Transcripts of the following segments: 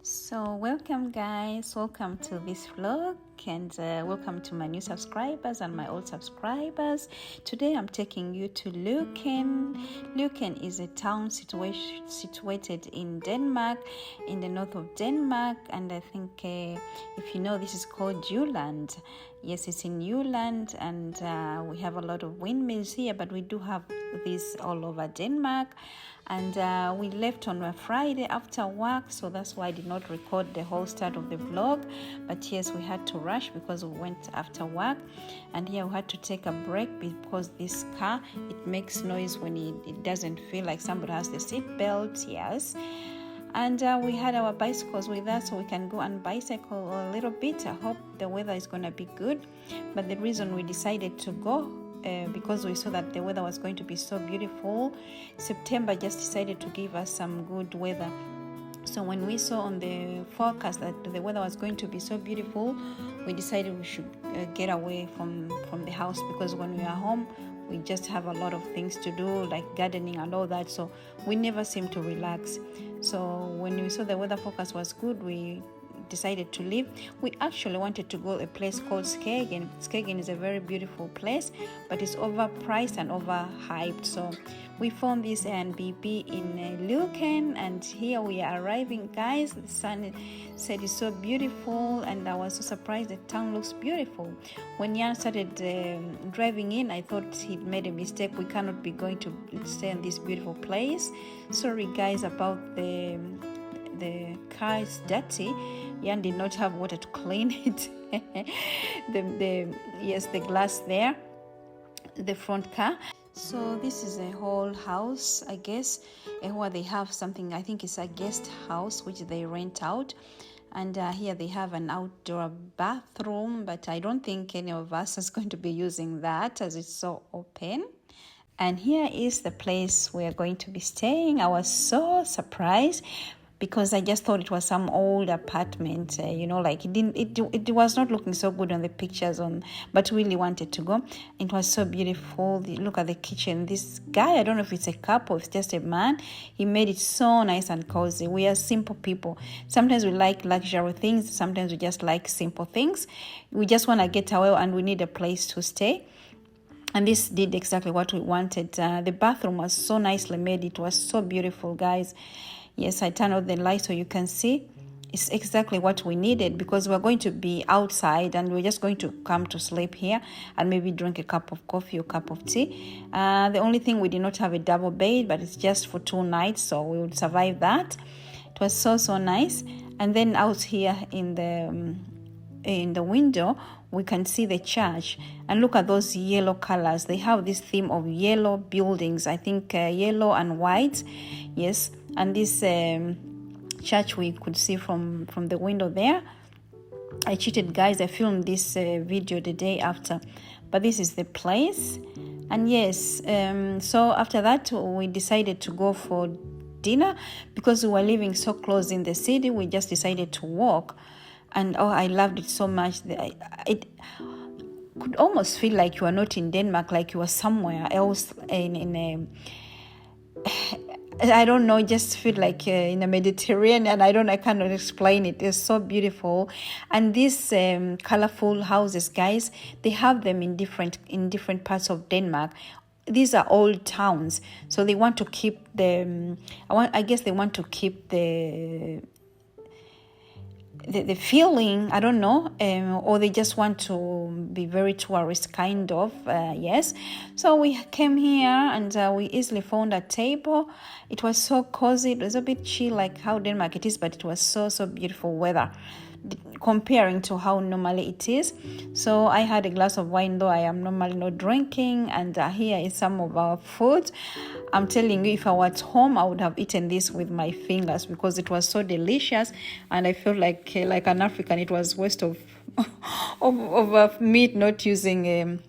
So welcome guys, welcome to this vlog and welcome to my new subscribers and my old subscribers. Today I'm taking you to Løkken. Løkken is a town situated in Denmark, in the north of Denmark, and I think if you know, this is called Jutlland. Yes, it's in Jylland, and we have a lot of windmills here, but we do have this all over Denmark. And we left on a Friday after work, so that's why I did not record the whole start of the vlog. But yes, we had to rush because we went after work, and here we had to take a break because this car, it makes noise when it doesn't feel like somebody has the seat belt. Yes. And we had our bicycles with us, so we can go and bicycle a little bit. I hope the weather is going to be good. But the reason we decided to go, because we saw that the weather was going to be so beautiful. September just decided to give us some good weather. So when we saw on the forecast that the weather was going to be so beautiful, we decided we should get away from the house, because when we are home, we just have a lot of things to do, like gardening and all that, so we never seem to relax. So when we saw the weather forecast was good, we decided to leave. We actually wanted to go to a place called Skagen. Skagen is a very beautiful place, but it's overpriced and overhyped. So we found this Airbnb in Løkken, and here we are arriving, guys. The sun said it's so beautiful, and I was so surprised. The town looks beautiful. When Jan started driving in, I thought he'd made a mistake. We cannot be going to stay in this beautiful place. Sorry guys about the car is dirty. Jan did not have water to clean it. the glass there, the front car. So this is a whole house, I guess, where they have something. I think it's a guest house which they rent out. And here they have an outdoor bathroom, but I don't think any of us is going to be using that as it's so open. And here is the place we are going to be staying. I was so surprised, because I just thought it was some old apartment, like it was not looking so good on the pictures but really wanted to go. It was so beautiful. Look at the kitchen. This guy, I don't know if it's a couple, if it's just a man, he made it so nice and cozy. We are simple people. Sometimes we like luxury things, sometimes we just like simple things. We just want to get away and we need a place to stay. And this did exactly what we wanted. The bathroom was so nicely made. It was so beautiful, guys. Yes, I turned on the light so you can see. It's exactly what we needed, because we're going to be outside and we're just going to come to sleep here and maybe drink a cup of coffee or cup of tea. The only thing, we did not have a double bed, but it's just for 2 nights, so we will survive that. It was so nice. And then out here in the window, we can see the church, and look at those yellow colors. They have this theme of yellow buildings, I think yellow and white. Yes. And this church we could see from the window there. I cheated, guys. I filmed this video the day after, but this is the place. And yes, so after that we decided to go for dinner, because we were living so close in the city. We just decided to walk, and I loved it so much. It could almost feel like you are not in Denmark, like you are somewhere else I don't know, just feel like in the Mediterranean. I cannot explain it. It's so beautiful. And these colorful houses, guys, they have them in different parts of Denmark. These are old towns, so they want to keep I guess they want to keep the feeling, I don't know, or they just want to be very tourist kind of, yes. So we came here and we easily found a table. It was so cozy. It was a bit chill like how Denmark it is, but it was so beautiful weather comparing to how normally it is. So I had a glass of wine, though I am normally not drinking, and here is some of our food. I'm telling you, if I was home, I would have eaten this with my fingers, because it was so delicious, and I felt like an African. It was waste of meat not using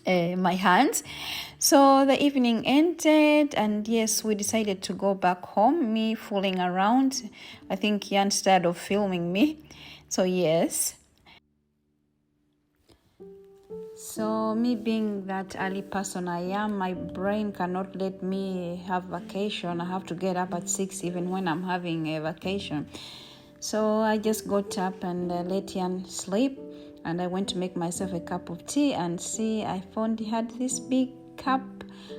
my hands. So the evening ended, and yes, we decided to go back home. Me fooling around. I think Jan started of filming me. So yes. So me being that early person I am, my brain cannot let me have vacation. I have to get up at 6 even when I'm having a vacation. So I just got up and let Jan sleep, and I went to make myself a cup of tea, and see, I found he had this big cup.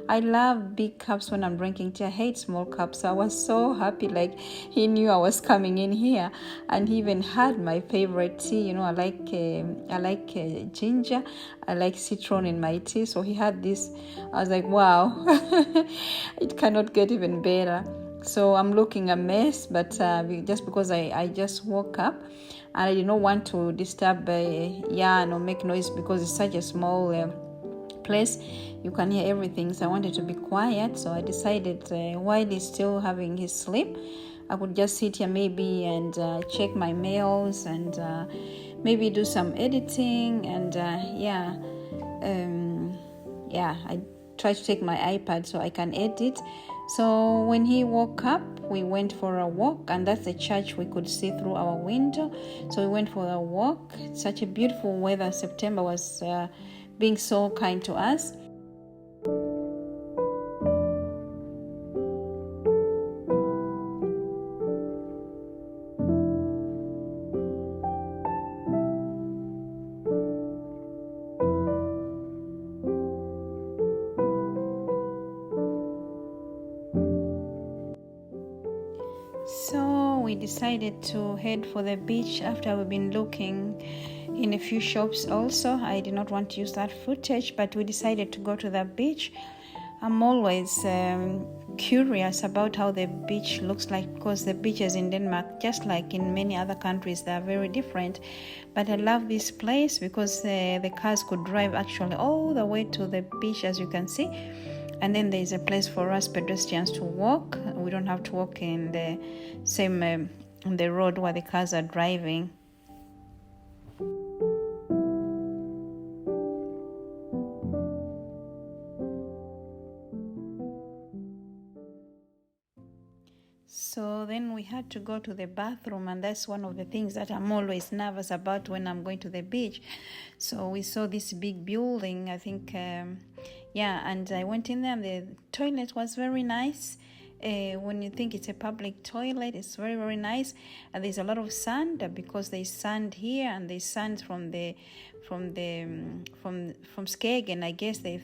I love big cups when I'm drinking tea. I hate small cups. So I was so happy, like he knew I was coming in here, and he even had my favorite tea. I like ginger, I like citron in my tea. So he had this. I was like, wow, it cannot get even better. So I'm looking a mess, but just because I just woke up, and I did not want to disturb Jan or make noise, because it's such a small place, you can hear everything. So I wanted to be quiet. So I decided while he's still having his sleep, I would just sit here maybe and check my mails, and maybe do some editing, and I try to take my iPad so I can edit. So when he woke up, we went for a walk, and that's the church we could see through our window. So we went for a walk. Such a beautiful weather. September was being so kind to us. So we decided to head for the beach after we've been looking in a few shops also. I did not want to use that footage, but we decided to go to the beach. I'm always curious about how the beach looks like, because the beaches in Denmark, just like in many other countries, they are very different. But I love this place because the cars could drive actually all the way to the beach, as you can see. And then there's a place for us pedestrians to walk. We don't have to walk in the same on the road where the cars are driving. So then we had to go to the bathroom, and that's one of the things that I'm always nervous about when I'm going to the beach. So we saw this big building, I think, and I went in there, and the toilet was very nice. When you think it's a public toilet, it's very, very nice. And there's a lot of sand, because there's sand here, and there's sand from Skagen. I guess the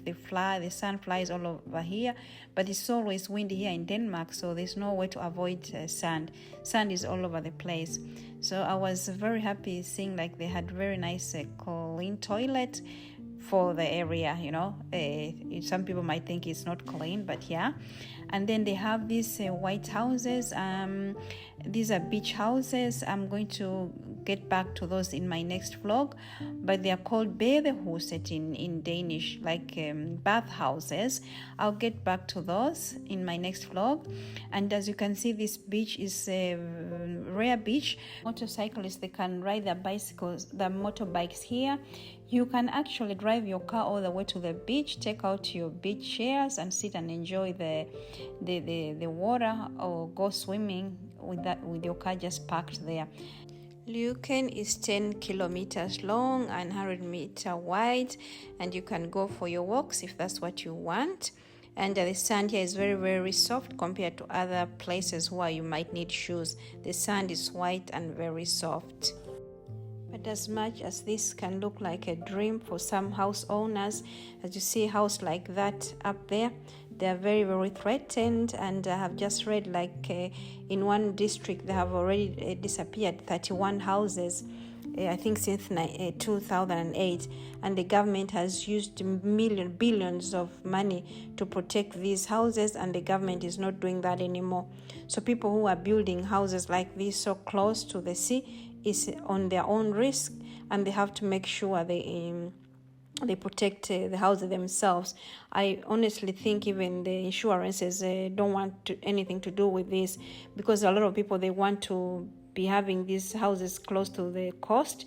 sand flies all over here, but it's always windy here in Denmark, so there's no way to avoid sand. Sand is all over the place. So I was very happy seeing like they had very nice clean toilet for the area. Some people might think it's not clean, but yeah. And then they have these white houses. These are beach houses. I'm going to get back to those in my next vlog, but they are called badehuset in Danish, like bath houses. I'll get back to those in my next vlog. And as you can see, this beach is a rare beach. Motorcyclists, they can ride their motorbikes here. You can actually drive your car all the way to the beach, take out your beach chairs and sit and enjoy the water, or go swimming with your car just parked there. Løkken is 10 kilometers long and 100 meters wide, and you can go for your walks if that's what you want. And the sand here is very, very soft compared to other places where you might need shoes. The sand is white and very soft. But as much as this can look like a dream for some house owners, as you see a house like that up there, they are very, very threatened. And I have just read like in one district they have already disappeared 31 houses, I think since 2008, and the government has used billions of money to protect these houses, and the government is not doing that anymore. So people who are building houses like this so close to the sea is on their own risk, and they have to make sure they protect the house themselves. I honestly think even the insurances don't want anything to do with this, because a lot of people, they want to be having these houses close to the coast,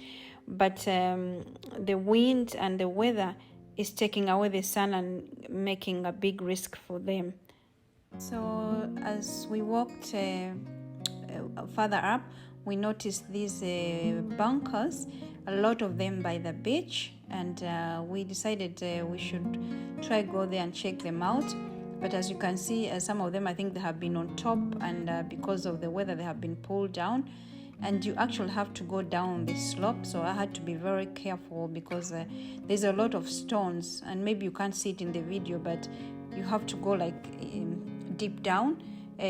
but the wind and the weather is taking away the sun and making a big risk for them. So as we walked further up, we noticed these bunkers, a lot of them by the beach, and we decided we should try go there and check them out. But as you can see, some of them, I think they have been on top, and because of the weather they have been pulled down. and you actually have to go down the slope, so I had to be very careful because there's a lot of stones, and maybe you can't see it in the video, but you have to go like deep down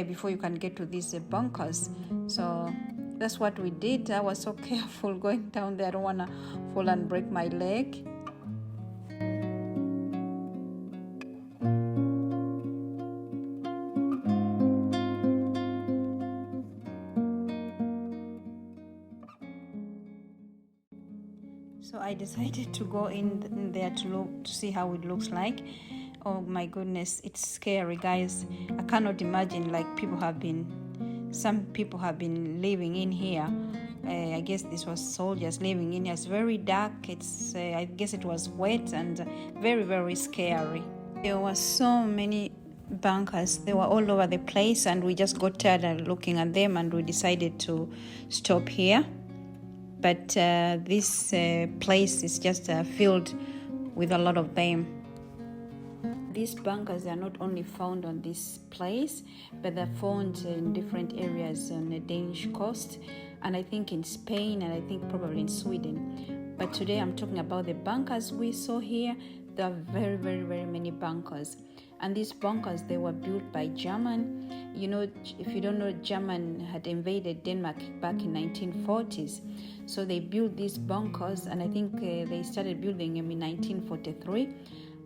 before you can get to these bunkers. So that's what we did. I was so careful going down there. I don't want to fall and break my leg. So I decided to go in there to see how it looks like. Oh my goodness, it's scary, guys. I cannot imagine, like, some people have been living in here. I guess this was soldiers living in here. It's very dark. I guess it was wet and very, very scary. There were so many bunkers. They were all over the place, and we just got tired of looking at them, and we decided to stop here. But this place is just filled with a lot of them. These bunkers are not only found on this place, but they're found in different areas on the Danish coast, and I think in Spain, and I think probably in Sweden. But today I'm talking about the bunkers we saw here. There are very, very, very many bunkers. And these bunkers, they were built by German. You know, if you don't know, German had invaded Denmark back in 1940s. So they built these bunkers, and I think they started building them in 1943.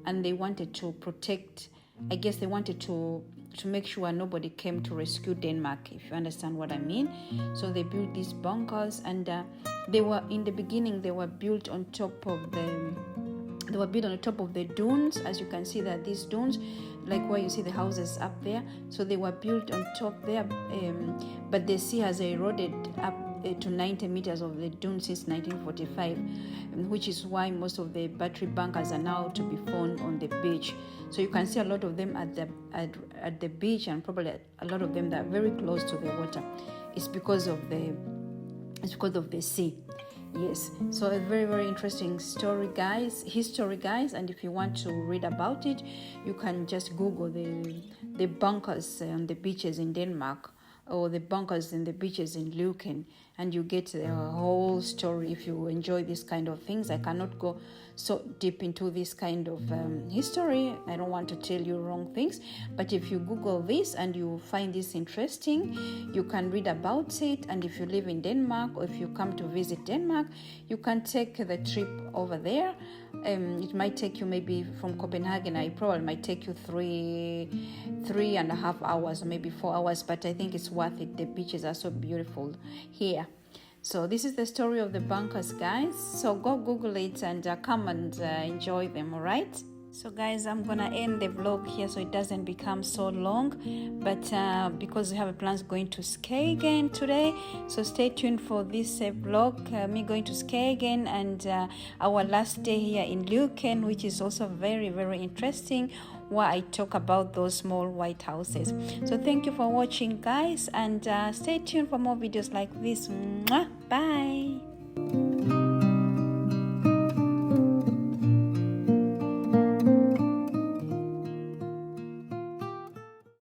And they wanted to protect, I guess they wanted to make sure nobody came to rescue Denmark, if you understand what I mean. So they built these bunkers, and they were, in the beginning, they were built on top of the dunes. As you can see, that these dunes, like where you see the houses up there, so they were built on top there, but the sea has eroded up to 90 meters of the dune since 1945, which is why most of the battery bunkers are now to be found on the beach. So you can see a lot of them at the beach, and probably a lot of them that are very close to the water. It's because of the sea. Yes, so a very, very interesting history, guys, and if you want to read about it, you can just Google the bunkers on the beaches in Denmark, or the bunkers in the beaches in Løkken, and you get the whole story. If you enjoy this kind of things, I cannot go so deep into this kind of history. I don't want to tell you wrong things, but if you Google this and you find this interesting, you can read about it. And if you live in Denmark, or if you come to visit Denmark, you can take the trip over there. It might take you, maybe from Copenhagen, I probably might take you 3.5 hours, or maybe 4 hours, but I think it's worth it. The beaches are so beautiful here. So this is the story of the bunkers, guys. So go Google it and come and enjoy them, all right? So guys, I'm gonna end the vlog here so it doesn't become so long, but because we have plans going to Copenhagen today, so stay tuned for this vlog, me going to Copenhagen, and our last day here in Løkken, which is also very, very interesting, where I talk about those small white houses. So thank you for watching, guys, and stay tuned for more videos like this. Mwah! Bye.